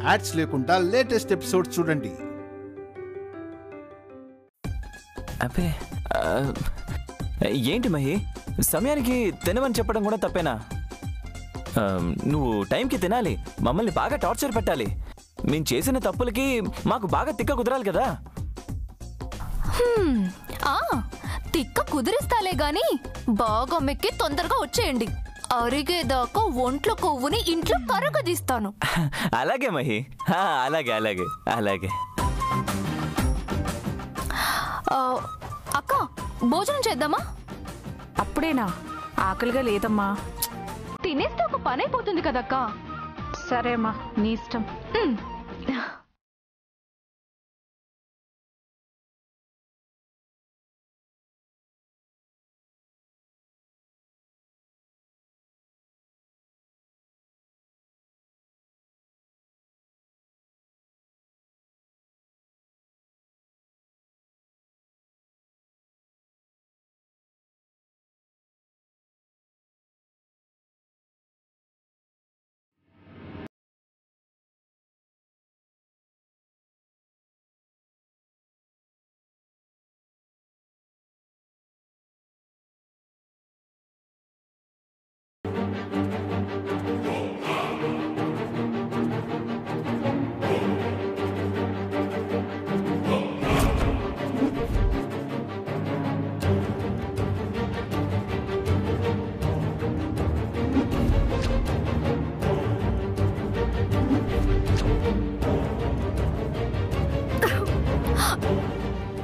Ads లేకుండా latest episode చూడండి. అబ్బే ఏంటి మహి, సమయానికి తినమని చెప్పడం కూడా తప్పేనా? నువ్వు టైంకి తినాలి, మమ్మల్ని బాగా టార్చర్ పెట్టాలి. మేము చేసిన తప్పులకి మాకు బాగా తిక్క కుదరాలి కదా. తిక్క కుదిరిస్తాలే గాని బాగా మెక్కి తొందరగా వచ్చేయండి. అరిగేదాకా ఒంట్లో కొవ్వుని ఇంట్లో కరగదీస్తాను. అలాగే మహి, అలాగే అలాగే అలాగే. అక్క, భోజనం చేద్దామా? అప్పుడేనా? ఆకలిగా లేదమ్మా. తినేస్తే ఒక పని అయిపోతుంది కదక్క. సరేమ్మా, నీ ఇష్టం.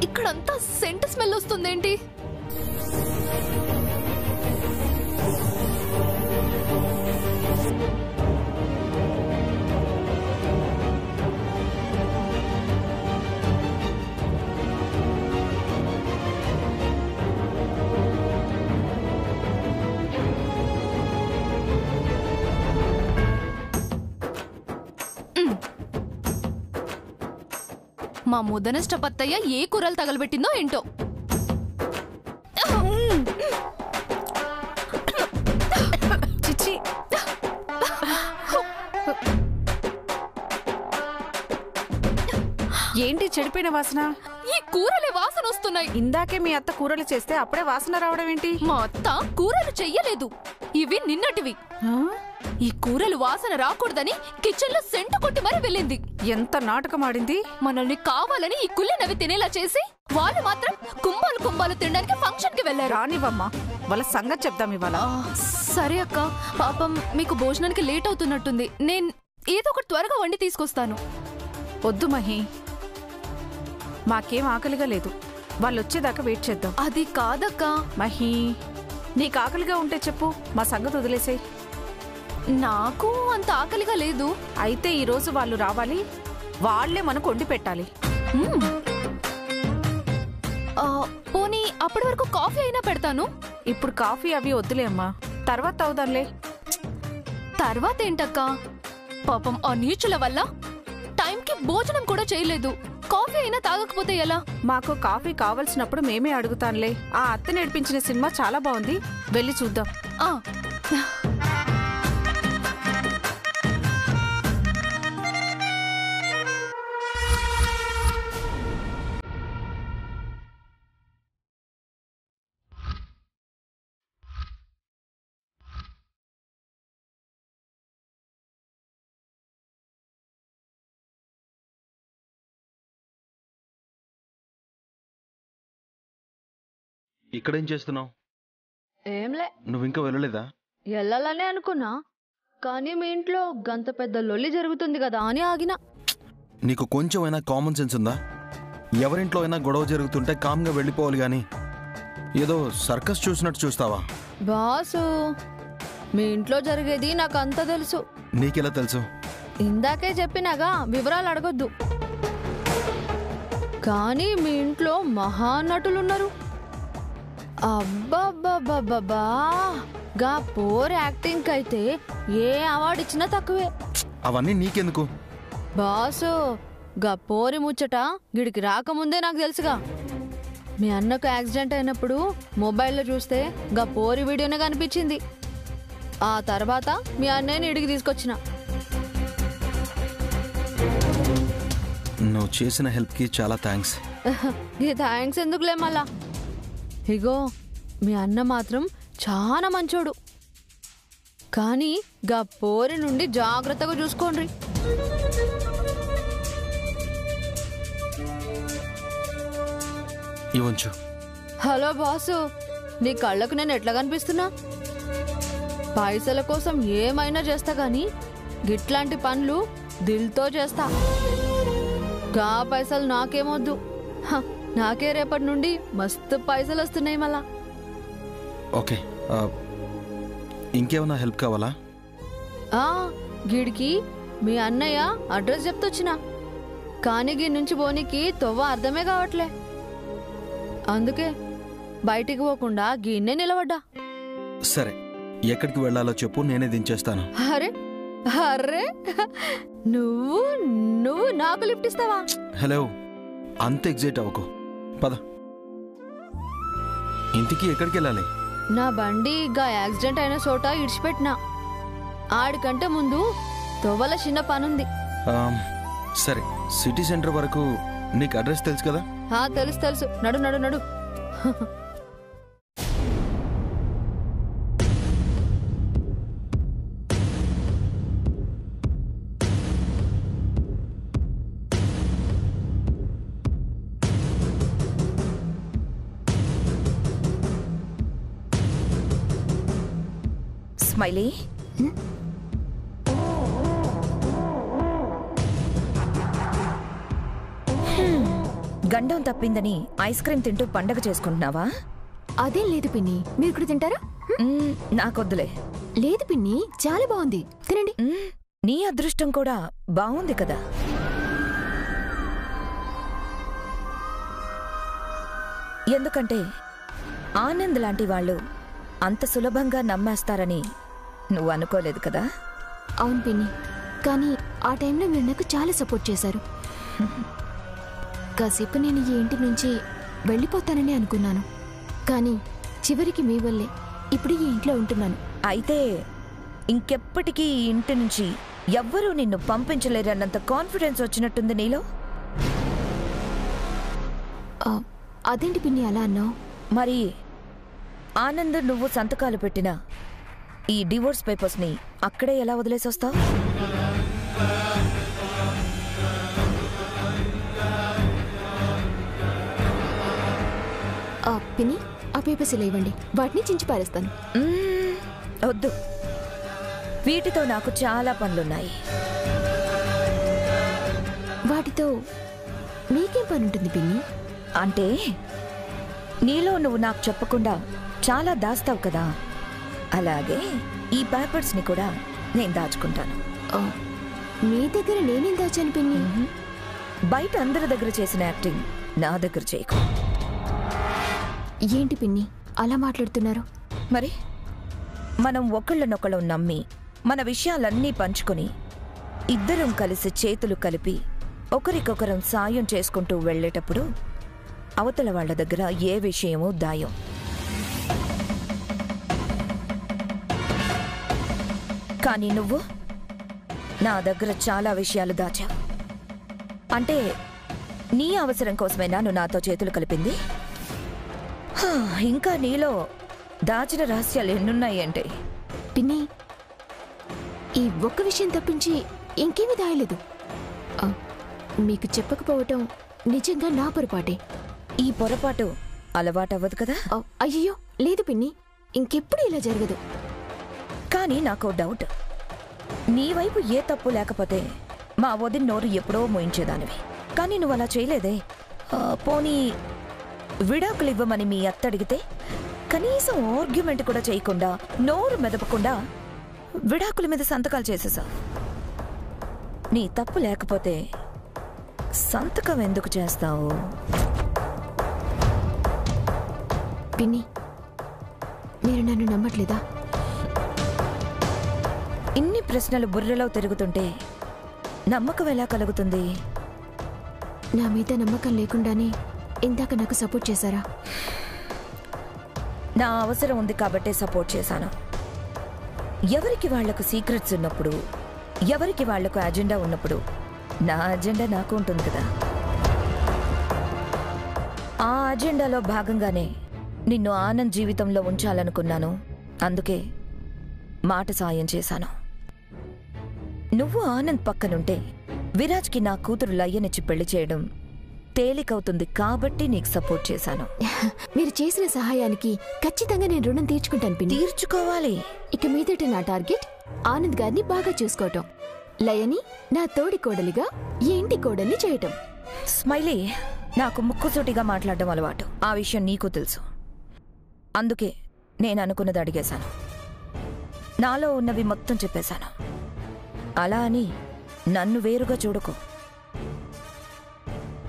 ఇక్కడంతా సెంట్ స్మెల్ వస్తుందేంటి? మా ముదనష్టపత్తయ్య ఏ కూరలు తగలబెట్టిందో ఏంటో. చిచ్చి, ఏంటి చెడిపోయిన వాసన? ఈ కూరలే వాసన వస్తున్నాయి. ఇందాకే మీ అత్త కూరలు చేస్తే అప్పుడే వాసన రావడం ఏంటి? మా అత్త కూరలు చెయ్యలేదు, ఇవి నిన్నటివి. ఈ కూరలు వాసన రాకూడదని కిచెన్ లో సెంటు కొట్టి మరీ వెళ్ళింది. ఎంత నాటకం ఆడింది! మనల్ని కావాలని ఈ కుళ్ళనవి తినేలా చేసి వాళ్ళు మాత్రం కుంభాలు కుంభాలు తినడానికి ఫంక్షన్ కి వెళ్లారు. రానివమ్మా, వాళ్ళ సంగతి చెప్దాం ఇవాళ. సరే అక్క, పాపం మీకు భోజనానికి లేట్ అవుతున్నట్టుంది. నేను ఏదో ఒకటి త్వరగా వండి తీసుకొస్తాను. వద్దు మహి, మాకేం ఆకలిగా లేదు. వాళ్ళు వచ్చేదాకా వెయిట్ చేద్దాం. అది కాదక్క. మహి, నీకు ఆకలిగా ఉంటే చెప్పు, మా సంగతి వదిలేసేయ్. నాకు అంత ఆకలిగా లేదు. అయితే ఈరోజు వాళ్ళు రావాలి, వాళ్లే మనకు వండి పెట్టాలి. పోనీ అప్పటి వరకు కాఫీ అయినా పెడతాను. ఇప్పుడు కాఫీ అవి వద్దులే అమ్మా, తర్వాత అవుదాంలే. తర్వాత ఏంటక్క? పాపం ఆ నీచుల వల్ల టైంకి భోజనం కూడా చేయలేదు. కాఫీ అయినా తాగకపోతే ఎలా? మాకు కాఫీ కావలసినప్పుడు మేమే అడుగుతానులే. ఆ అత్త నేర్పించిన సినిమా చాలా బాగుంది, వెళ్ళి చూద్దాం. ఇక్కడేం చేస్తున్నావు? ఏంలే. నువ్వు ఇంకా వెళ్ళలేదా? వెళ్ళాలనే అనుకున్నా, కానీ మీ ఇంట్లో గంత పెద్ద లొల్లి జరుగుతుంది కదా అని ఆగినా. నీకు కొంచెమైనా కామన్ సెన్స్ ఉందా? ఎవరింట్లో అయినా గొడవ జరుగుతుంటే కామ్గా వెళ్ళిపోవాలి గాని ఏదో సర్కస్ చూసినట్టు చూస్తావా? బాసు, మీ ఇంట్లో జరిగేది నాకు అంత తెలుసు. నీకెలా తెలుసు? ఇందాకే చెప్పినాగా, వివరాలు అడగొద్దు. కానీ మీ ఇంట్లో మహానటులున్నారు. అబ్బాబ్బాబ్బాబ్బా, గా పోర్ యాక్టింగ్ అయితే ఏ అవార్డు ఇచ్చినా తక్కువే. అవన్నీ నీకెందుకు? బాసు, గా పోరి ముచ్చట గిడికి రాకముందే నాకు తెలుసుగా. మీ అన్నకు యాక్సిడెంట్ అయినప్పుడు మొబైల్లో చూస్తే గా పోరి వీడియోనే కనిపించింది. ఆ తర్వాత మీ అన్నయ్యని ఇడికి తీసుకొచ్చిన. నువ్వు చేసిన హెల్ప్కి చాలా థ్యాంక్స్. ఈ థ్యాంక్స్ ఎందుకులే మళ్ళా. ఇగో మీ అన్న మాత్రం చాలా మంచోడు, కానీ గా పోరి నుండి జాగ్రత్తగా చూసుకోండి. ఇవ్వచ్చు. హలో బాసు, నీ కళ్ళకు నేను ఎట్లా కనిపిస్తున్నా? పైసల కోసం ఏమైనా చేస్తా గాని గిట్లాంటి పనులు దిల్తో చేస్తా. గా పైసలు నాకేమొద్దు, నాకే రేపటి నుండి మస్తు పైసలు వస్తున్నాయి మళ్ళా. ఓకే, ఇంకేమన్నా హెల్ప్ కావాలా? గిడికి మీ అన్నయ్య అడ్రస్ చెప్తొచ్చినా, కానీ గీ నుంచి పోనీకి తొవ్వ అర్థమే కావట్లే. అందుకే బయటికి పోకుండా గిన్నే నిలబడ్డా. సరే, ఎక్కడికి వెళ్ళాలో చెప్పు, నేనే దించేస్తాను. అరే అరే, నువ్వు నువ్వు నాకు లిఫ్ట్ ఇస్తావా? హలో, అంత ఎగ్జైట్ అవ్వకు, పద. ఇంటికి ఎక్కడికి వెళ్ళాలి? నా బండి గా యాక్సిడెంట్ అయిన చోట ఇడిచిపెట్టినా. ఆడికంటే ముందు తొవ్వల చిన్న పనుంది. సరే, సిటీ సెంటర్ వరకు నీకు అడ్రస్ తెలుసు కదా? తెలుసు తెలుసు, నడు నడు నడు. స్మైలీ, గండం తప్పిందని ఐస్ క్రీమ్ తింటూ పండగ చేసుకుంటున్నావా? అదేం లేదు పిన్ని, మీరు కూడా తింటారా? నాకొద్దులే. లేదు పిన్ని, చాలా బాగుంది, తినండి. నీ అదృష్టం కూడా బాగుంది కదా. ఎందుకంటే ఆనంద్ లాంటి వాళ్ళు అంత సులభంగా నమ్మేస్తారని నువ్వు అనుకోలేదు కదా. అవును పిన్ని, కానీ ఆ టైంలో మీరు నాకు చాలా సపోర్ట్ చేశారు. కాసేపు నేను ఈ ఇంటి నుంచి వెళ్ళిపోతానని అనుకున్నాను, కానీ చివరికి మీ వల్లే ఇప్పుడు ఈ ఇంట్లో ఉంటున్నాను. అయితే ఇంకెప్పటికీ ఈ ఇంటి నుంచి ఎవ్వరూ నిన్ను పంపించలేరన్నంత కాన్ఫిడెన్స్ వచ్చినట్టుంది నీలో. అదేంటి పిన్ని అలా అన్నావు? మరి ఆనంద్ నువ్వు సంతకాలు పెట్టిన ఈ డివోర్స్ పేపర్స్ని అక్కడే ఎలా వదిలేసొస్తావు? పిన్ని, ఆ పేపర్స్ ఇలా ఇవ్వండి, వాటిని చించి పారేస్తాను. వద్దు, వీటితో నాకు చాలా పనులున్నాయి. వాటితో మీకేం పని ఉంటుంది పిన్ని? అంటే నీలో నువ్వు నాకు చెప్పకుండా చాలా దాస్తావు కదా, అలాగే ఈ పేపర్స్ని కూడా నేను దాచుకుంటాను. మీ దగ్గర నేనేం దాచాను పిన్ని? బయట అందరి దగ్గర చేసిన యాక్టింగ్ నా దగ్గర చేయకు. ఏంటి పిన్ని అలా మాట్లాడుతున్నారు? మరి మనం ఒకళ్ళనొకళ్ళం నమ్మి మన విషయాలన్నీ పంచుకొని ఇద్దరం కలిసి చేతులు కలిపి ఒకరికొకరం సాయం చేసుకుంటూ వెళ్ళేటప్పుడు అవతల వాళ్ళ దగ్గర ఏ విషయమూ దాయం. కానీ నువ్వు నా దగ్గర చాలా విషయాలు దాచావు. అంటే నీ అవసరం కోసమేనా నువ్వు నాతో చేతులు కలిపింది? ఇంకా నీలో దాచిన రహస్యాలు ఎన్నున్నాయి అంటే? పిన్ని, ఈ ఒక్క విషయం తప్పించి ఇంకేమీ దాయలేదు. మీకు చెప్పకపోవటం నిజంగా నా పొరపాటే. ఈ పొరపాటు అలవాటవ్వదు కదా? అయ్యో లేదు పిన్ని, ఇంకెప్పుడు ఇలా జరగదు. కానీ నాకు డౌట్, నీ వైపు ఏ తప్పు లేకపోతే మా వదిన నోరు ఎప్పుడో మోయించేదానివి. కానీ నువ్వు అలా చేయలేదే. పోనీ విడాకులు ఇవ్వమని మీ అత్త అడిగితే కనీసం ఆర్గ్యుమెంట్ కూడా చేయకుండా, నోరు మెదపకుండా విడాకుల మీద సంతకాలు చేసేసావు. నీ తప్పు లేకపోతే సంతకం ఎందుకు చేస్తావు? పిన్ని, మీరు నన్ను నమ్మట్లేదా? ఇన్ని ప్రశ్నలు బుర్రలో తిరుగుతుంటే నమ్మకం ఎలా కలుగుతుంది? నా మీద నమ్మకం లేకుండానే ఇందాక నాకు సపోర్ట్ చేశారా? నా అవసరం ఉంది కాబట్టే సపోర్ట్ చేశాను. ఎవరికి వాళ్లకు సీక్రెట్స్ ఉన్నప్పుడు, ఎవరికి వాళ్లకు అజెండా ఉన్నప్పుడు నా అజెండా నాకు ఉంటుంది కదా. ఆ అజెండాలో భాగంగానే నిన్ను ఆనంద్ జీవితంలో ఉంచాలనుకున్నాను. అందుకే మాట సాయం చేశాను. నువ్వు ఆనంద్ పక్కనుంటే విరాజ్కి నా కూతురు లయ్యనిచ్చి పెళ్లి చేయడం తేలికవుతుంది కాబట్టి నీకు సపోర్ట్ చేశాను. మీరు చేసిన సహాయానికి ఖచ్చితంగా నేను రుణం తీర్చుకుంటాను పిన్ని. తీర్చుకోవాలి. ఇక మీదట నా టార్గెట్ ఆనంద్ గారిని బాగా చూసుకోవటం, లయని నా తోడి కోడలిగా ఈ ఇంటి కోడల్ని చేయటం. స్మైలీ, నాకు ముక్కుసూటిగా మాట్లాడడం అలవాటు. ఆ విషయం నీకు తెలుసు. అందుకే నేను అనుకున్నది అడిగేశాను. నాలో ఉన్నవి మొత్తం చెప్పేశాను. అలా అని నన్ను వేరుగా చూడకు.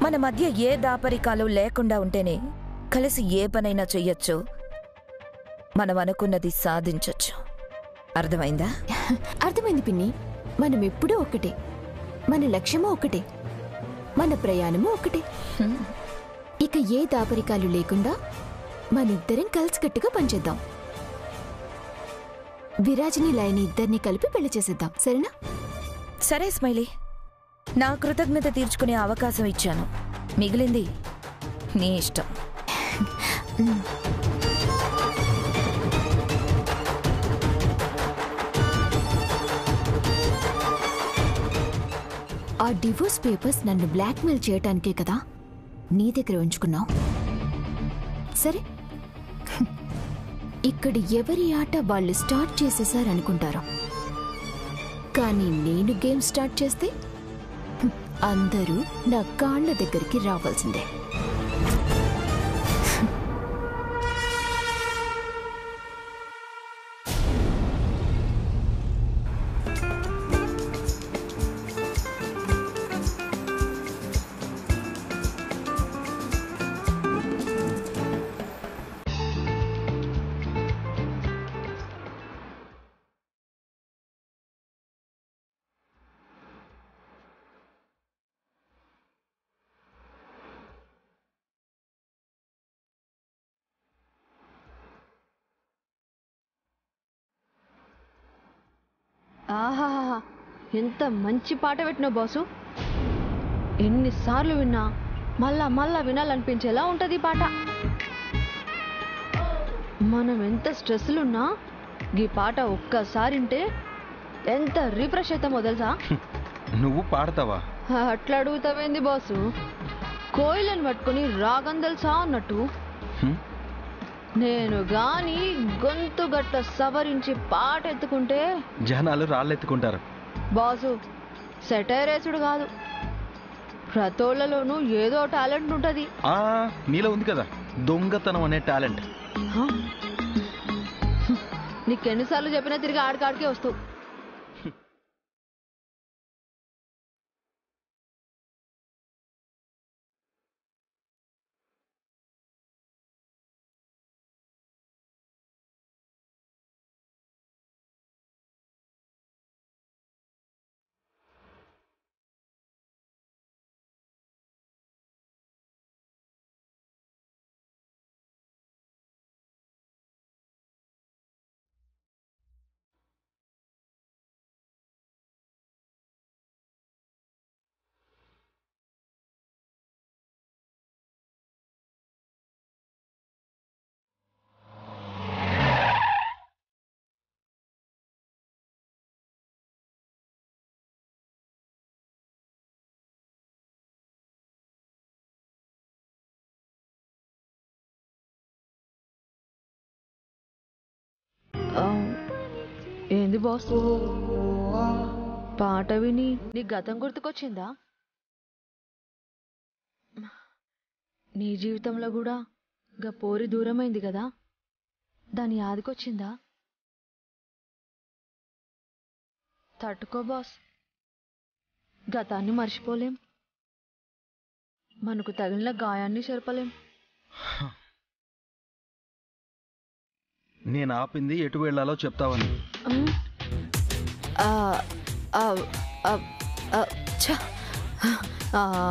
మన మధ్య ఏ దాపరికాలు లేకుండా ఉంటేనే కలిసి ఏ పనైనా చెయ్యొచ్చు, మనం అనుకున్నది సాధించొచ్చు. అర్థమైందా? అర్థమైంది పిన్ని. మనం ఎప్పుడూ ఒక్కటే, మన లక్ష్యమూ ఒకటే, మన ప్రయాణము ఒకటే. ఇక ఏ దాపరికాలు లేకుండా మనిద్దరం కలిసికట్టుగా పనిచేద్దాం. విరాజ్ని లయని ఇద్దరిని కలిపి పెళ్లి చేసేద్దాం, సరేనా? సరే స్మైలీ, నా కృతజ్ఞత తీర్చుకునే అవకాశం ఇచ్చాను. మిగిలింది నీ ఇష్టం. ఆ డివోర్స్ పేపర్స్ నన్ను బ్లాక్మెయిల్ చేయటానికే కదా నీ దగ్గర ఉంచుకున్నావు. సరే, ఇక్కడ ఎవరి ఆట వాళ్ళు స్టార్ట్ చేసేసారనుకుంటారు. కానీ నేను గేమ్ స్టార్ట్ చేస్తే అందరూ నా కాళ్ళ దగ్గరికి రావాల్సిందే. ఆహాహా, ఎంత మంచి పాట పెట్టినావు బాసు. ఎన్నిసార్లు విన్నా మళ్ళా మళ్ళా వినాలనిపించేలా ఉంటుంది ఈ పాట. మనం ఎంత స్ట్రెస్లున్నా ఈ పాట ఒక్కసారి వింటే ఎంత రిఫ్రెష్ అవుతామో తెలుసా? నువ్వు పాడతావా? అట్లా అడుగుతావేంది బాసు? కోయిలను పట్టుకుని రాగం తెలుసా అన్నట్టు. నేను గాని గొంతు గట్ట సవరించి పాట ఎత్తుకుంటే జనాలు రాళ్ళెత్తుకుంటారు. బాసు, సెటైరేసుడు కాదు, ప్రతోళ్లలోనూ ఏదో టాలెంట్ ఉంటది. నీలో ఉంది కదా దొంగతనం అనే టాలెంట్. నీకెన్నిసార్లు చెప్పినా తిరిగి ఆడికాడికే వస్తావు. ఏంది బాస్, పాట విని నీ గతం గుర్తుకొచ్చిందా? నీ జీవితంలో కూడా గా పోరి దూరమైంది కదా, దాని యాదికొచ్చిందా? తట్టుకో బాస్, గతాన్ని మర్చిపోలేం, మనకు తగిలిన గాయాన్ని చెరపలేం. నేను ఆపింది ఎటు వెళ్లాలో చెప్తావని.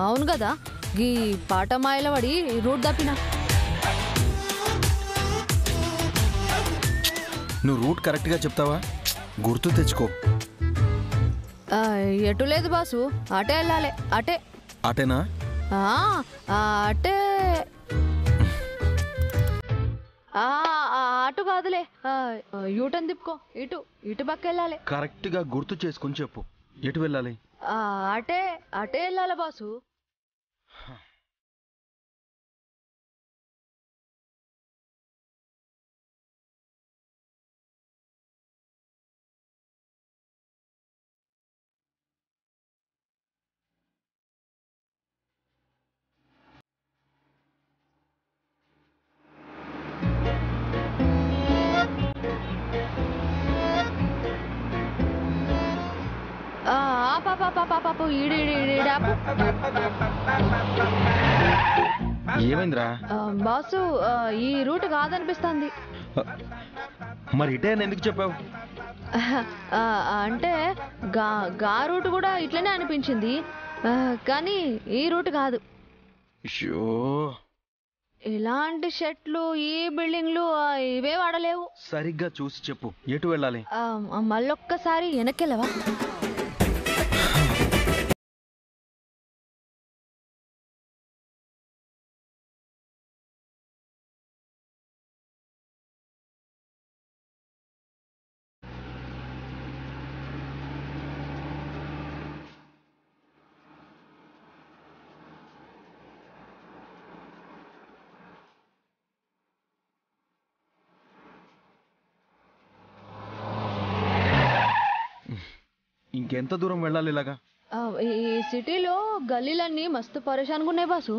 అవును కదా, ఈ పాట మాయల పడి రూట్ తప్పినా. నువ్వు రూట్ కరెక్ట్గా చెప్తావా? గుర్తు తెచ్చుకో. ఎటు లేదు బాసు, అటే వెళ్ళాలి. అటే అటేనా? అటే అటు కాదులే, యూటర్న్ తిప్పుకో, ఇటు పక్క వెళ్ళాలి. కరెక్ట్గా గుర్తు చేసుకుని చెప్పు, ఎటు వెళ్ళాలి? అటే వెళ్ళాలి బాసు. పాపు ఏమైందిరా? బాసు ఈ రూట్ కాదనిపిస్తుంది. మరి ఇటే అని ఎందుకు చెప్పావు? అంటే గా రూట్ కూడా ఇట్లనే అనిపించింది, కానీ ఈ రూట్ కాదు. ఇలాంటి షెట్లు ఈ బిల్డింగ్లు ఇవే వాడలేవు. సరిగ్గా చూసి చెప్పు, ఎటు వెళ్ళాలి? మళ్ళొక్కసారి వెనక్కెళ్ళవా? ఇంకెంత దూరం వెళ్ళాలి ఇలాగా? ఈ సిటీలో గల్లీలన్నీ మస్తు పరేషాన్గా ఉన్నాయి బాసు.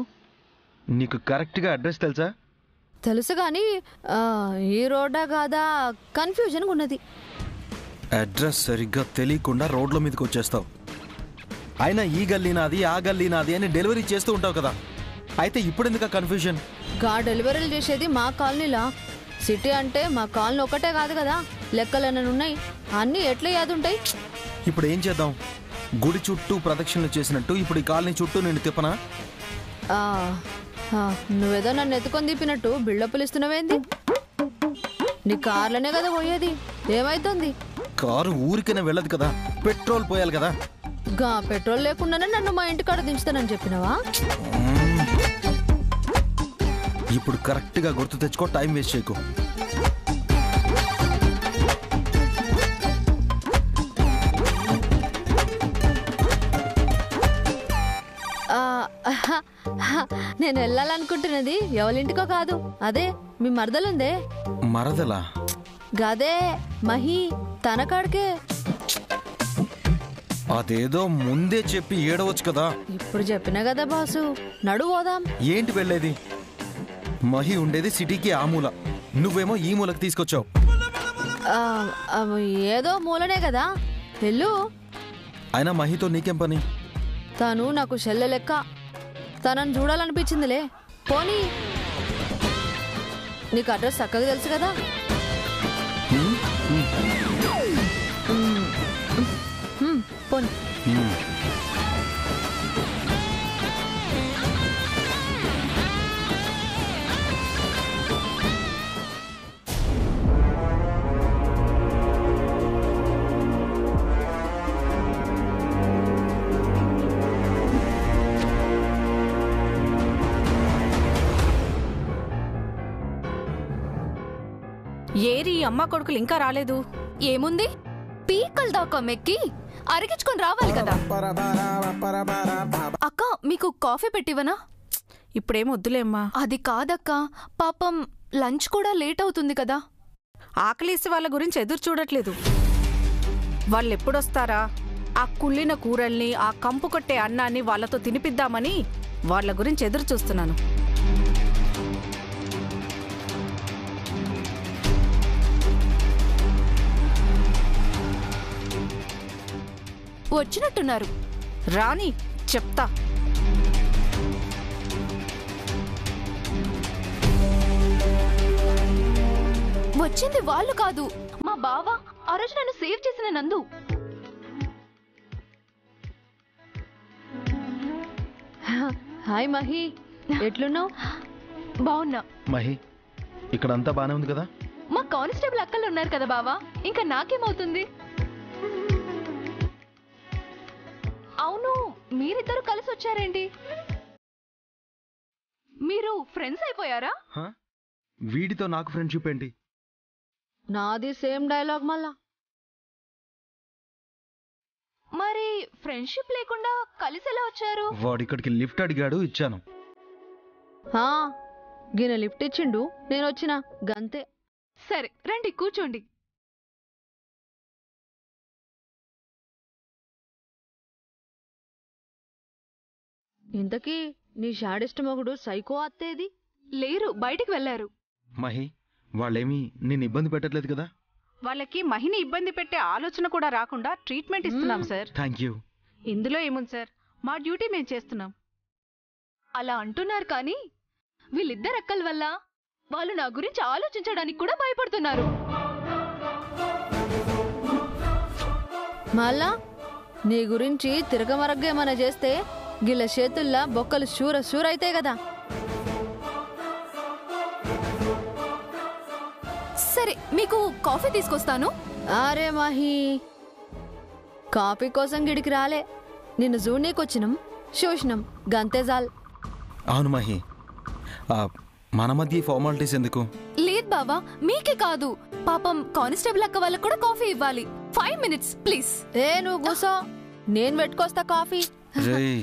నీకు కరెక్ట్గా అడ్రస్ తెలుసా? తెలుసు కానీ ఈ రోడ్డా కాదా కన్ఫ్యూజన్గా ఉన్నది. అడ్రస్ సరిగ్గా తెలియకుండా రోడ్ల మీదకి వచ్చేస్తావు. అయినా ఈ గల్లీ నాది, ఆ గల్లీ నాది అని డెలివరీ చేస్తూ ఉంటావు కదా, అయితే ఇప్పుడు ఎందుకు కన్ఫ్యూజన్? డెలివరీలు చేసేది మా కాలనీలా. సిటీ అంటే మా కాలనీ ఒకటే కాదు కదా, లెక్కలన్నీ ఉన్నాయి, అన్నీ ఎట్లా యాదుంటాయి. ఇప్పుడు ఏం చేద్దాం? గుడి చుట్టూ ప్రదక్షిణలు చేసినట్టు ఇప్పుడు ఈ కాలనీ చుట్టూ నేను తిప్పనా? నువ్వేదో నన్ను ఎత్తుకొని తిప్పినట్టు బిల్డప్పులు ఇస్తున్నావేంది? నీ కార్లనే కదా పోయేది, ఏమైతుంది? కారు ఊరికైనా వెళ్ళదు కదా, పెట్రోల్ పోయాలి కదా. పెట్రోల్ లేకుండానే నన్ను మా ఇంటికాడ దించుతానని చెప్పినావా? ఇప్పుడు కరెక్ట్గా గుర్తు తెచ్చుకో, టైం వేస్ట్ చేయకు. నేను వెళ్ళాలనుకుంటున్నది ఎవరింటికో కాదు, అదే మీ మరదలుందే. మరదలా? గదే మహి, తన కాడికే. అదేదో ముందే చెప్పి ఏడవచ్చు కదా. ఇప్పుడు చెప్పినా కదా బాసు, నడు పోదాం. ఏంటి వెళ్ళేది? మహి ఉండేది సిటీకి ఆ మూల, నువ్వేమో ఈ మూలకు తీసుకొచ్చావు. ఏదో మూలనే కదా, వెళ్ళు. అయినా మహితో నీకేం పని? తను నాకు చెల్లె లెక్క, తనని చూడాలనిపించిందిలే. పోనీ, నీకు అడ్రస్ చక్కగా తెలుసు కదా. పోనీ. ఏరి అమ్మ కొడుకులు ఇంకా రాలేదు. ఏముంది, పీకల్ దాకా మెక్కి అరిగించుకొని రావాలి కదా. అక్క, మీకు కాఫీ పెట్టివనా? ఇప్పుడేం వద్దులేమ్మా. అది కాదక్క, పాపం లంచ్ కూడా లేట్ అవుతుంది కదా. ఆకలిసి వాళ్ళ గురించి ఎదురు చూడట్లేదు. వాళ్ళెప్పుడొస్తారా? ఆ కుళ్ళిన కూరల్ని, ఆ కంపు కొట్టే అన్నాన్ని వాళ్ళతో తినిపిద్దామని వాళ్ళ గురించి ఎదురు చూస్తున్నాను. వచ్చినట్టున్నారు. రాని చెప్తా. వచ్చింది వాళ్ళు కాదు, మా బావ ఆ రోజు నన్ను సేవ్ చేసిన నందు. హాయ్ మహి, ఎట్లున్నావు? బాగున్నా. మహి, ఇక్కడంతా బానే ఉంది కదా? మా కానిస్టేబుల్ అక్కలు ఉన్నారు కదా బావా, ఇంకా నాకేమవుతుంది? అవును, మీరిద్దరు కలిసి వచ్చారేంటి? మీరు ఫ్రెండ్స్ అయిపోయారా? వీడితో నాకు ఫ్రెండ్షిప్ ఏంటి? నాది సేమ్ డైలాగ్ మళ్ళా. మరి ఫ్రెండ్షిప్ లేకుండా కలిసి ఎలా వచ్చారు? వాడు ఇక్కడికి లిఫ్ట్ అడిగాడు, ఇచ్చాను. గిన లిఫ్ట్ ఇచ్చిండు, నేను వచ్చిన గంతే. సరే రండి కూర్చోండి. ఇంతకీ నీ షాడిస్ట్ మొగుడు సైకో అత్తేది? లేరు, బయటికి వెళ్లారు. మహి, వాళ్ళేమీ నిన్ను ఇబ్బంది పెట్టట్లేదు కదా? వాళ్ళకి మహిని ఇబ్బంది పెట్టే ఆలోచన కూడా రాకుండా ట్రీట్మెంట్ ఇస్తున్నాం సార్. Thank you. ఇందులో ఏముంది సార్, మా డ్యూటీ మేము చేస్తున్నాం. అలా అంటున్నారు కానీ వీళ్ళిద్దరు అక్కల వల్ల వాళ్ళు నా గురించి ఆలోచించడానికి కూడా భయపడుతున్నారు. మళ్ళా నీ గురించి తిరగమరగ్గా ఏమైనా చేస్తే గిల్ల చేతుల్లా బొక్కలు షూర అయితే కదా. సరే మీకు కాఫీ తీసుకొస్తాను. అరే మహి, కాఫీ కోసం గిడికి రాలే, నిన్ను జూనీకొచ్చినాం, చూసినాం గంతేజాల్. అవును మహి, మన మధ్య ఫార్మాలిటీస్ ఎందుకు? లేదు బావా, మీకే కాదు, పాపం కానిస్టేబుల్ అక్క వాళ్ళకు కూడా కాఫీ ఇవ్వాలి. 5 minutes ప్లీజ్. నువ్వు కూసో, నేను పెట్టుకొస్తా కాఫీ. రేయ్,